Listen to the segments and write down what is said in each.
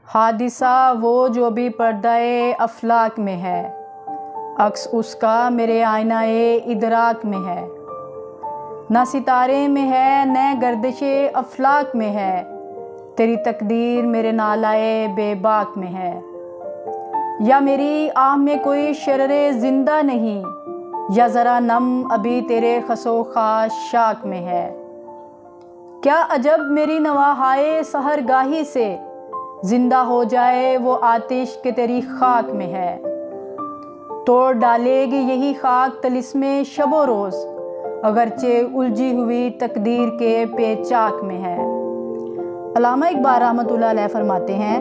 हादिसा वो जो भी पर्दाए अफलाक में है, अक्स उसका मेरे आईनाए इदराक में है। ना सितारे में है न गर्दिशे अफलाक में है, तेरी तकदीर मेरे नालाए बेबाक में है। या मेरी आह में कोई शररे ज़िंदा नहीं, या ज़रा नम अभी तेरे खसो खास शाक में है। क्या अजब मेरी नवाहाए सहरगाही से, जिंदा हो जाए वो आतिश के तेरी खाक में है। तोड़ डालेगी यही खाक तलिस्मे शबो रोज़, अगरचे उलझी हुई तकदीर के पेचाक में है। अल्लामा इकबाल रहमतुल्लाह अलैह फरमाते हैं,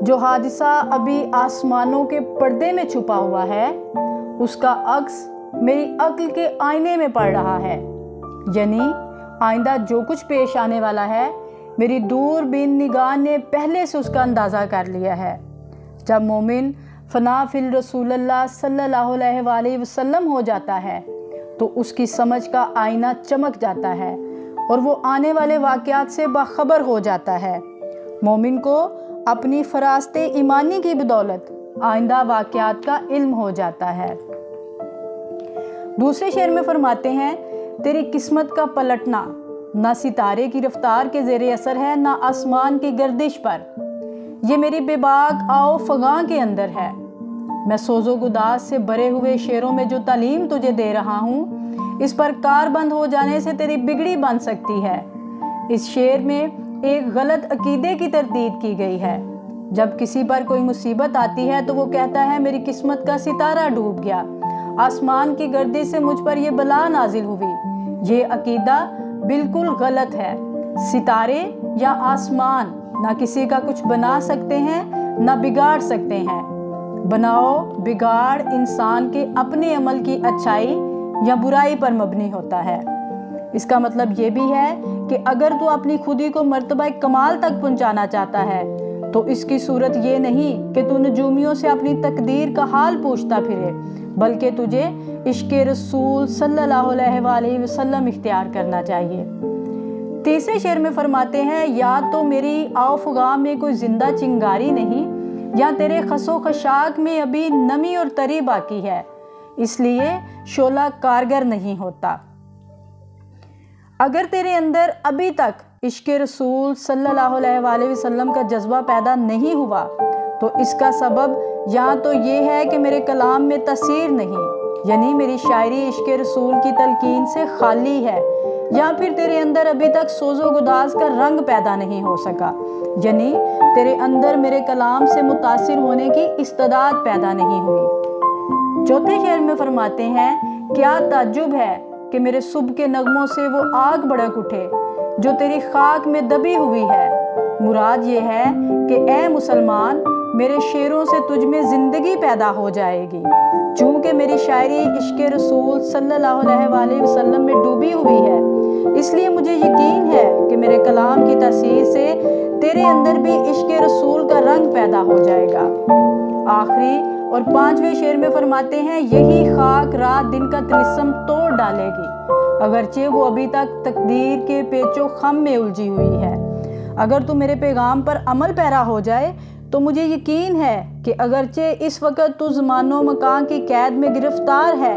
जो हादिसा अभी आसमानों के पर्दे में छुपा हुआ है, उसका अक्स मेरी अक्ल के आईने में पड़ रहा है। यानी आइंदा जो कुछ पेश आने वाला है, मेरी दूरबीन निगाह ने पहले से उसका अंदाज़ा कर लिया है। जब मोमिन फना फिल रसूलुल्लाह सल्लल्लाहु अलैहि वसल्लम हो जाता है, तो उसकी समझ का आईना चमक जाता है और वो आने वाले वाक़यात से बाखबर हो जाता है। मोमिन को अपनी फरास्ते ईमानी की बदौलत आइंदा वाक़यात का इल्म हो जाता है। दूसरे शेर में फरमाते हैं, तेरी किस्मत का पलटना ना सितारे की रफ्तार के ज़ेरे असर है, ना आसमान की गर्दिश पर। ये मेरी बेबाक आओ फगां के अंदर है। मैं सोज़ो गुदास से भरे हुए शेरों में जो तालीम तुझे दे रहा हूँ, इस पर कारबंद हो जाने से तेरी बिगड़ी बन सकती है। इस शेर में एक गलत अकीदे की तरदीद की गई है। जब किसी पर कोई मुसीबत आती है तो वो कहता है मेरी किस्मत का सितारा डूब गया, आसमान की गर्दिश से मुझ पर यह बला नाजिल हुई। ये अकीदा बिल्कुल गलत है। सितारे या आसमान ना किसी का कुछ बना सकते हैं ना बिगाड़ सकते हैं। बनाओ बिगाड़ इंसान के अपने अमल की अच्छाई या बुराई पर मबनी होता है। इसका मतलब ये भी है कि अगर तू अपनी खुदी को मर्तबा कमाल तक पहुंचाना चाहता है, तो इसकी सूरत ये नहीं कि तू नजूमियों से अपनी तकदीर का हाल पूछता फिरे, बल्कि तुझे इश्क़े रसूल सल्लल्लाहु अलैहि वसल्लम इख्तियार करना चाहिए। तीसरे शेर में फरमाते हैं, या तो मेरी आओफगा में कोई जिंदा चिंगारी नहीं, या तेरे खसो खशाक में अभी नमी और तरी बाकी है, इसलिए शोला कारगर नहीं होता। अगर तेरे अंदर अभी तक इश्क़े रसूल सल्लल्लाहु अलैहि वसल्लम का जज्बा पैदा नहीं हुआ, तो इसका सबब या तो ये है कि मेरे कलाम में तसीर नहीं, यानी मेरी शायरी इश्क़े रसूल की तलकीन से खाली है, या फिर तेरे अंदर अभी तक सोज़ो गुदास का रंग पैदा नहीं हो सका, यानी तेरे अंदर मेरे कलाम से मुतासिर होने की इस्तेदाद पैदा नहीं हुई। चौथे शेर में फरमाते हैं, क्या ताज्जुब है कि मेरे सुबह के नगमों से वो आग भड़क उठे जो तेरी खाक में दबी हुई है। मुराद ये है कि ए मुसलमान, मेरे शेरों से तुझ में ज़िंदगी पैदा हो जाएगी। चूँकि मेरी शायरी इश्क़े रसूल सल्लल्लाहु अलैहि वसल्लम में डूबी हुई है, इसलिए मुझे यकीन है कि मेरे कलाम की तासीर से तेरे अंदर भी इश्क़े रसूल का रंग पैदा हो जाएगा। आखिरी और पांचवें शेर में फरमाते हैं, यही खाक रात दिन का तिलिस्म तोड़ डालेगी, अगरचे वो अभी तक तकदीर के पेचो खम में उलझी हुई है। अगर तू मेरे पैगाम पर अमल पैरा हो जाए, तो मुझे यकीन है कि अगरचे इस वक्त तू ज़मानो मकान की कैद में गिरफ्तार है,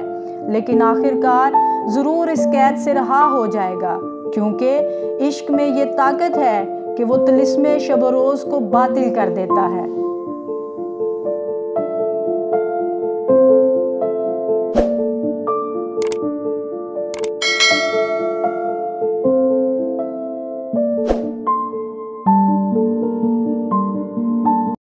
लेकिन आखिरकार ज़रूर इस कैद से रहा हो जाएगा, क्योंकि इश्क में ये ताकत है कि वो तिलिस्मे शब रोज़ को बातिल कर देता है।